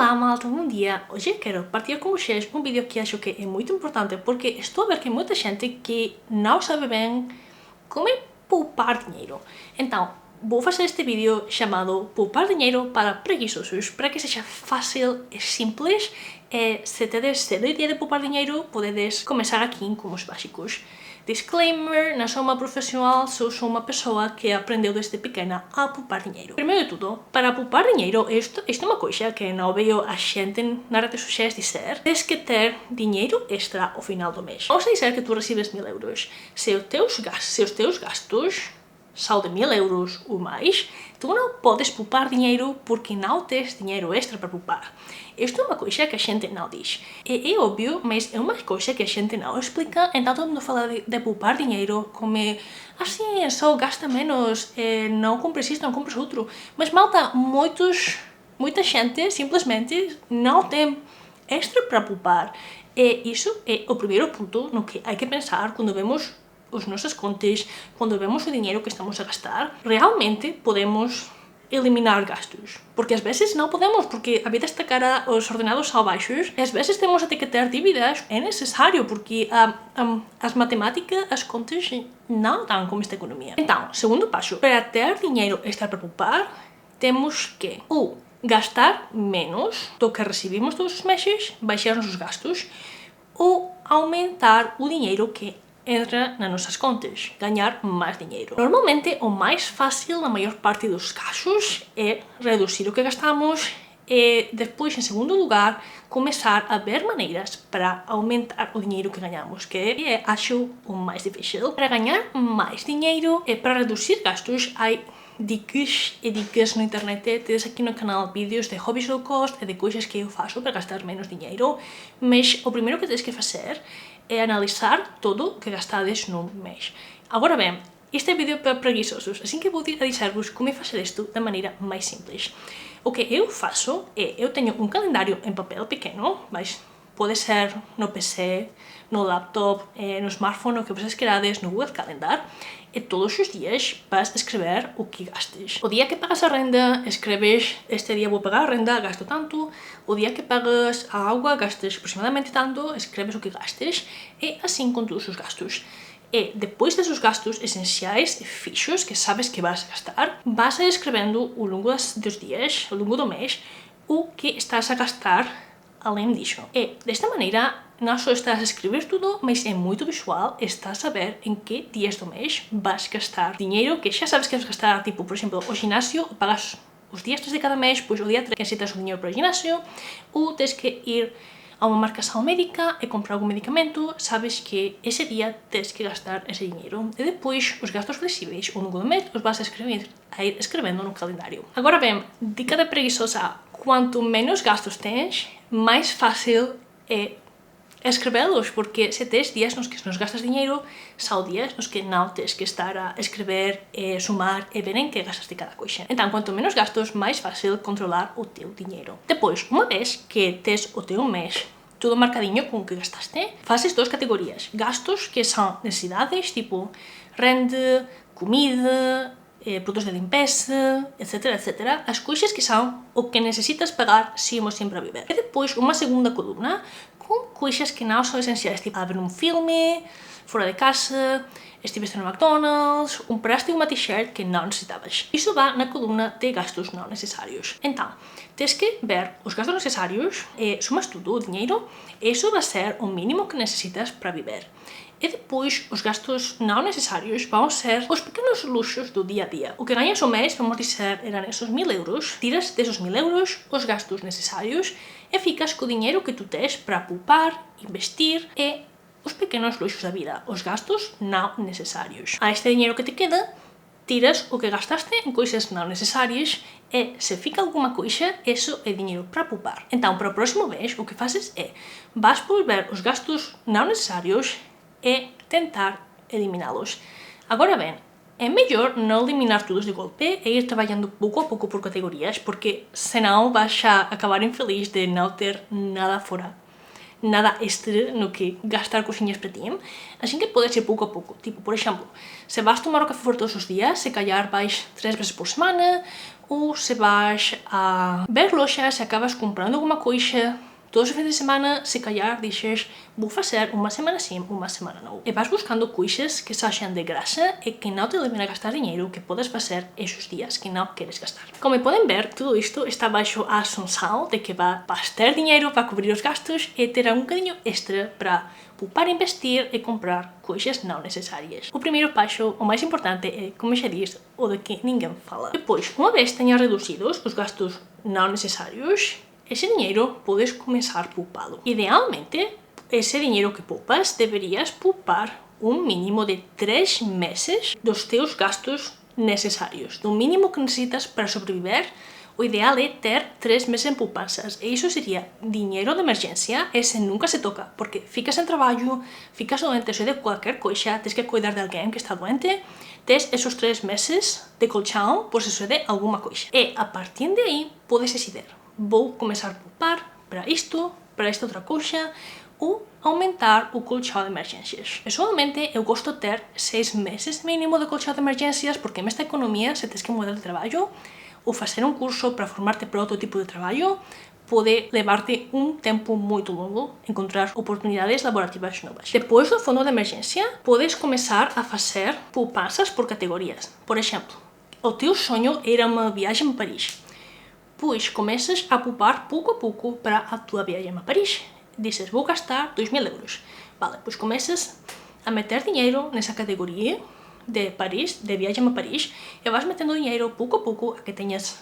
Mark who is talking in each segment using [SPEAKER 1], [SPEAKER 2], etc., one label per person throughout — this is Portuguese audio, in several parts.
[SPEAKER 1] Olá malta, bom dia! Hoje eu quero partilhar com vocês um vídeo que acho que é muito importante porque estou a ver que há muita gente que não sabe bem como é poupar dinheiro. Então, vou fazer este vídeo chamado Poupar Dinheiro para Preguiçosos, para que seja fácil e simples. Se tedes cedo ideia de poupar dinheiro, podedes começar aqui com os básicos. Disclaimer, não sou uma profissional, sou uma pessoa que aprendeu desde pequena a poupar dinheiro. Primeiro de tudo, para poupar dinheiro, isto é uma coisa que não vejo a gente nas redes sociais dizer, tens que ter dinheiro extra ao final do mês. Vamos dizer que tu recebes 1000 euros. Se os teus gastos são de 1000 euros ou mais, tu não podes poupar dinheiro porque não tens dinheiro extra para poupar. Isto é uma coisa que a gente não diz. É óbvio, mas é uma coisa que a gente não explica, então todo mundo fala de poupar dinheiro como assim, só gasta menos, não compres isto, não compres outro. Mas malta, muita gente simplesmente não tem extra para poupar. E isso é o primeiro ponto no que há que pensar quando vemos as nossas contas, quando vemos o dinheiro que estamos a gastar. Realmente podemos eliminar gastos, porque às vezes não podemos, porque a vida está cara, os ordenados são baixos, e às vezes temos até que ter dívidas, é necessário, porque as matemáticas, as contas não dão com esta economia. Então, segundo passo, para ter dinheiro extra para poupar, temos que gastar menos do que recebemos todos os meses, baixar os gastos, ou aumentar o dinheiro que entra nas nossas contas, ganhar mais dinheiro. Normalmente, o mais fácil, na maior parte dos casos, é reduzir o que gastamos e depois, em segundo lugar, começar a ver maneiras para aumentar o dinheiro que ganhamos, que é, acho, o mais difícil. Para ganhar mais dinheiro e para reduzir gastos, há dicas na internet. Tedes aqui no canal vídeos de hobbies low cost e de coisas que eu faço para gastar menos dinheiro, mas o primeiro que tedes que fazer é analisar tudo o que gastades num mês. Agora bem, este é vídeo para preguiçosos, assim que vou dizer-vos como fazer isto da maneira mais simples. O que eu faço é, eu tenho um calendário em papel pequeno, mas pode ser no PC, no laptop, no smartphone, o que vocês querades, no Google Calendar, e todos os dias vas escrever o que gastes. O dia que pagas a renda, escreves, este dia vou pagar a renda, gasto tanto. O dia que pagas a água, gastes aproximadamente tanto, escreves o que gastes, e assim com todos os gastos. E depois desses gastos essenciais e fixos que sabes que vas gastar, vas a ir escrevendo ao longo dos dias, ao longo do mês, o que estás a gastar além disso. E desta maneira, não só estás a escrever tudo, mas é muito visual, estás a ver em que dias do mês vas gastar dinheiro que já sabes que vas gastar, tipo, por exemplo, o ginásio, pagas os dias 3 de cada mês, pois o dia 3 necessitas o dinheiro para o ginásio, ou tens que ir a uma marcação médica e comprar algum medicamento, sabes que esse dia tens que gastar esse dinheiro. E depois, os gastos flexíveis, ao longo do mês, os vas a ir escrevendo no calendário. Agora bem, dica de preguiçosa: quanto menos gastos tens, mais fácil é escrevê-los, porque se tens dias nos que nos gastas dinheiro, são dias nos que não tens que estar a escrever, sumar e ver em que gastaste cada coisa. Então, quanto menos gastos, mais fácil controlar o teu dinheiro. Depois, uma vez que tens o teu mês tudo marcadinho com o que gastaste, fazes duas categorias: gastos que são necessidades, tipo renda, comida, produtos de limpeza, etc, etc. As coisas que são o que necessitas pagar sempre a viver. E depois uma segunda coluna com coisas que não são essenciais, tipo ver um filme, fora de casa, estiveste no McDonald's, compraste uma t-shirt que não necessitavas. Isso vai na coluna de gastos não necessários. Então, tens que ver os gastos necessários, sumas tudo, o dinheiro, e isso vai ser o mínimo que necessitas para viver. E depois, os gastos não necessários vão ser os pequenos luxos do dia a dia. O que ganhas ao mês, vamos dizer, eram esses 1000 euros. Tiras desses 1000 euros os gastos necessários e ficas com o dinheiro que tu tens para poupar, investir e os pequenos luxos da vida, os gastos não necessários. A este dinheiro que te queda, tiras o que gastaste em coisas não necessárias e se fica alguma coisa, isso é dinheiro para poupar. Então, para o próximo mês, o que fazes é, vais por ver os gastos não necessários e tentar eliminá-los. Agora bem, é melhor não eliminar todos de golpe e ir trabalhando pouco a pouco por categorias, porque senão vais a acabar infeliz de não ter nada fora nada extra no que gastar coisinhas para ti. Assim que pode ser pouco a pouco. Tipo, por exemplo, se vas tomar o café fora todos os dias, se calhar vais 3 vezes por semana, ou se vais a ver lojas e acabas comprando alguma coisa todos os fins de semana, se calhar dixes, vou fazer uma semana sim, uma semana não. E vas buscando coisas que sejam de graça e que não te levem a gastar dinheiro, que podes fazer esses dias que não queres gastar. Como podem ver, tudo isto está baixo a assunção de que vais ter dinheiro para cobrir os gastos e terá um bocadinho extra para poupar, investir e comprar coisas não necessárias. O primeiro passo, o mais importante, é, como já disse, o de que ninguém fala. Depois, uma vez tenhas reduzidos os gastos não necessários, esse dinheiro podes começar a poupá-lo. Idealmente, esse dinheiro que poupas, deverias poupar um mínimo de 3 meses dos teus gastos necessários. Do mínimo que necessitas para sobreviver, o ideal é ter 3 meses em poupanças. E isso seria dinheiro de emergência, esse nunca se toca, porque ficas sem trabalho, ficas doente, sucede qualquer coisa, tens que cuidar de alguém que está doente, tens esses 3 meses de colchão por se sucede alguma coisa. E a partir de aí, podes decidir. Vou começar a poupar para isto, para esta outra coisa, ou aumentar o colchão de emergências. Pessoalmente, eu gosto de ter 6 meses mínimo de colchão de emergências, porque nesta economia, se tens que mudar de trabalho, ou fazer um curso para formar-te para outro tipo de trabalho, pode levar-te um tempo muito longo encontrar oportunidades laborativas novas. Depois do fundo de emergência, podes começar a fazer poupanças por categorias. Por exemplo, o teu sonho era uma viagem a Paris. Pois começas a poupar pouco a pouco para a tua viagem a Paris. Dizes, vou gastar 2.000 euros. Vale, pois começas a meter dinheiro nessa categoria de Paris, de viagem a Paris, e vais metendo dinheiro pouco a pouco a que tenhas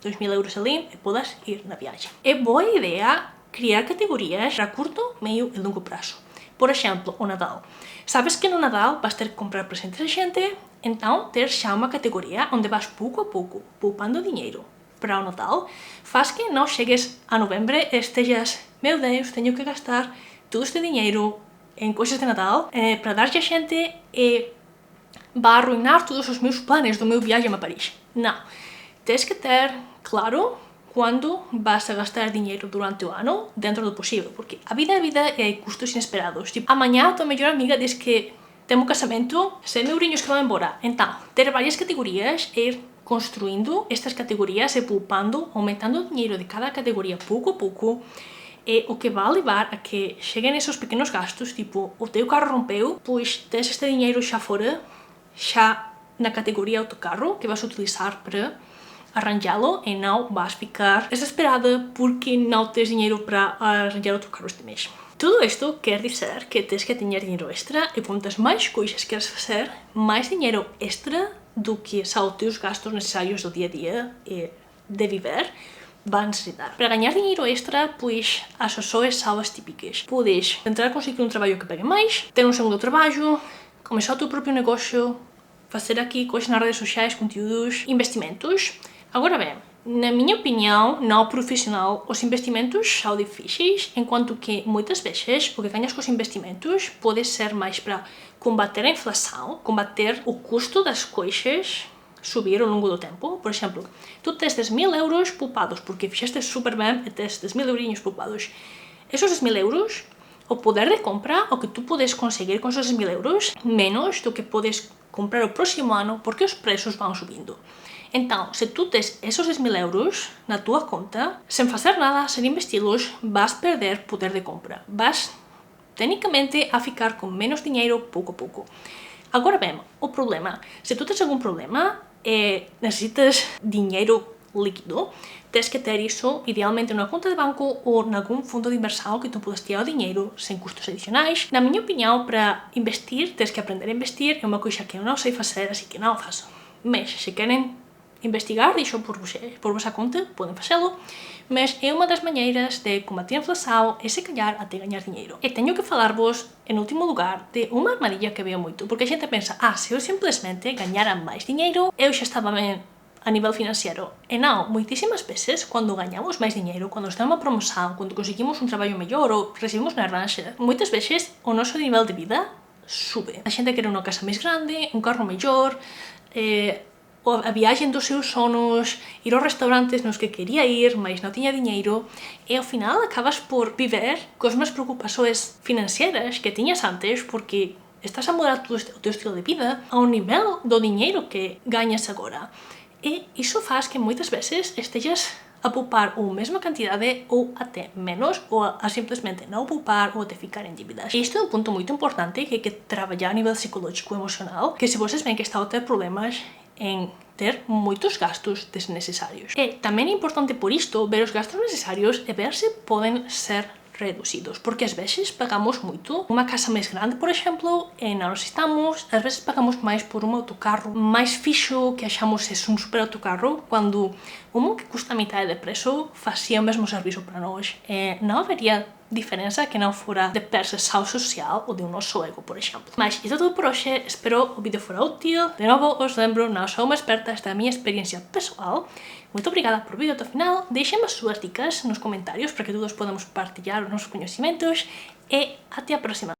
[SPEAKER 1] 2.000 euros ali e podas ir na viagem. É boa ideia criar categorias a curto, meio e longo prazo. Por exemplo, o Natal. Sabes que no Natal vais ter que comprar presentes a gente, então ter já uma categoria onde vais pouco a pouco poupando dinheiro para o Natal, faz que não chegues a novembro e estejas, meu Deus, tenho que gastar todo este dinheiro em coisas de Natal para dar-lhe a gente e vai arruinar todos os meus planos do meu viagem a Paris. Não. Tens que ter claro quando vas a gastar dinheiro durante o ano dentro do possível, porque a vida é custos inesperados. Tipo, amanhã a tua melhor amiga diz que tem um casamento, 100 eurinhos que vão embora. Então, ter várias categorias e ir construindo estas categorias e poupando, aumentando o dinheiro de cada categoria pouco a pouco, é o que vai levar a que cheguem esses pequenos gastos, tipo, o teu carro rompeu, pois tens este dinheiro já fora, já na categoria autocarro, que vais utilizar para arranjá-lo e não vais ficar desesperada porque não tens dinheiro para arranjar outro carro este mês. Tudo isto quer dizer que tens que ter dinheiro extra e quantas mais coisas queres fazer, mais dinheiro extra do que são os teus gastos necessários do dia a dia e de viver vai necessitar. Para ganhar dinheiro extra, pois as soluções são as típicas. Podes tentar conseguir um trabalho que pague mais, ter um segundo trabalho, começar o teu próprio negócio, fazer aqui coisas nas redes sociais, conteúdos, investimentos. Agora bem, na minha opinião, não profissional, os investimentos são difíceis, enquanto que muitas vezes o que ganhas com os investimentos pode ser mais para combater a inflação, combater o custo das coisas subir ao longo do tempo. Por exemplo, tu tens 10.000 euros poupados porque fizeste super bem e tens 10.000 eurinhos poupados. Esos 10.000 euros, o poder de compra, o que tu podes conseguir com esos 10.000 euros, menos do que podes comprar o próximo ano porque os preços vão subindo. Então, se tu tens esses 10.000 euros na tua conta, sem fazer nada, sem investi-los, vas perder poder de compra. Vas, tecnicamente, a ficar com menos dinheiro pouco a pouco. Agora bem, o problema, se tu tens algum problema e necessitas dinheiro líquido, tens que ter isso idealmente numa conta de banco ou em algum fundo de inversão que tu podes tirar o dinheiro sem custos adicionais. Na minha opinião, para investir, tens que aprender a investir, é uma coisa que eu não sei fazer, assim que não faço. Mas, se querem investigar, deixo por vossa conta, podem fazê-lo, mas é uma das maneiras de combater a inflação e se calhar até ganhar dinheiro. E tenho que falar-vos, em último lugar, de uma armadilha que vejo muito, porque a gente pensa, se eu simplesmente ganhara mais dinheiro, eu já estava bem a nível financeiro. E não, muitíssimas vezes, quando ganhamos mais dinheiro, quando está numa promoção, quando conseguimos um trabalho melhor ou recebemos uma herança, muitas vezes o nosso nível de vida sube. A gente quer uma casa mais grande, um carro melhor, a viaxen dos seus sonos, ir aos restaurantes nos que quería ir, mas non tiña diñeiro, e ao final acabas por viver cos mesmas preocupações financeiras que tiñas antes, porque estás a mudar o teu estilo de vida ao nivel do diñeiro que gañas agora. E iso faz que moitas veces estejas a poupar ou a mesma cantidade ou até menos, ou a simplesmente non poupar ou até ficar en dívidas. E isto é un punto moito importante que hai que traballar a nivel psicológico e emocional, que se vocês ven que está a ter problemas en ter moitos gastos desnecesarios. E tamén é importante por isto ver os gastos necesarios e ver se poden ser reducidos, porque ás veces pagamos moito. Unha casa máis grande, por exemplo, e non nos estamos, ás veces pagamos máis por un autocarro máis fixo que achamos é un super autocarro, cando un que custa a mitad de preço facía o mesmo servizo para nós, e non habería diferenza que non fora de percepção social ou de un noso ego, por exemplo. Mas isto é todo por hoxe, espero o vídeo fora útil. De novo, os lembro, non sou unha experta, esta é a minha experiencia pessoal. Moito obrigada por vídeo ata o final, deixem as súas dicas nos comentarios para que todos podamos partillar os nosos coñecimentos e até a próxima.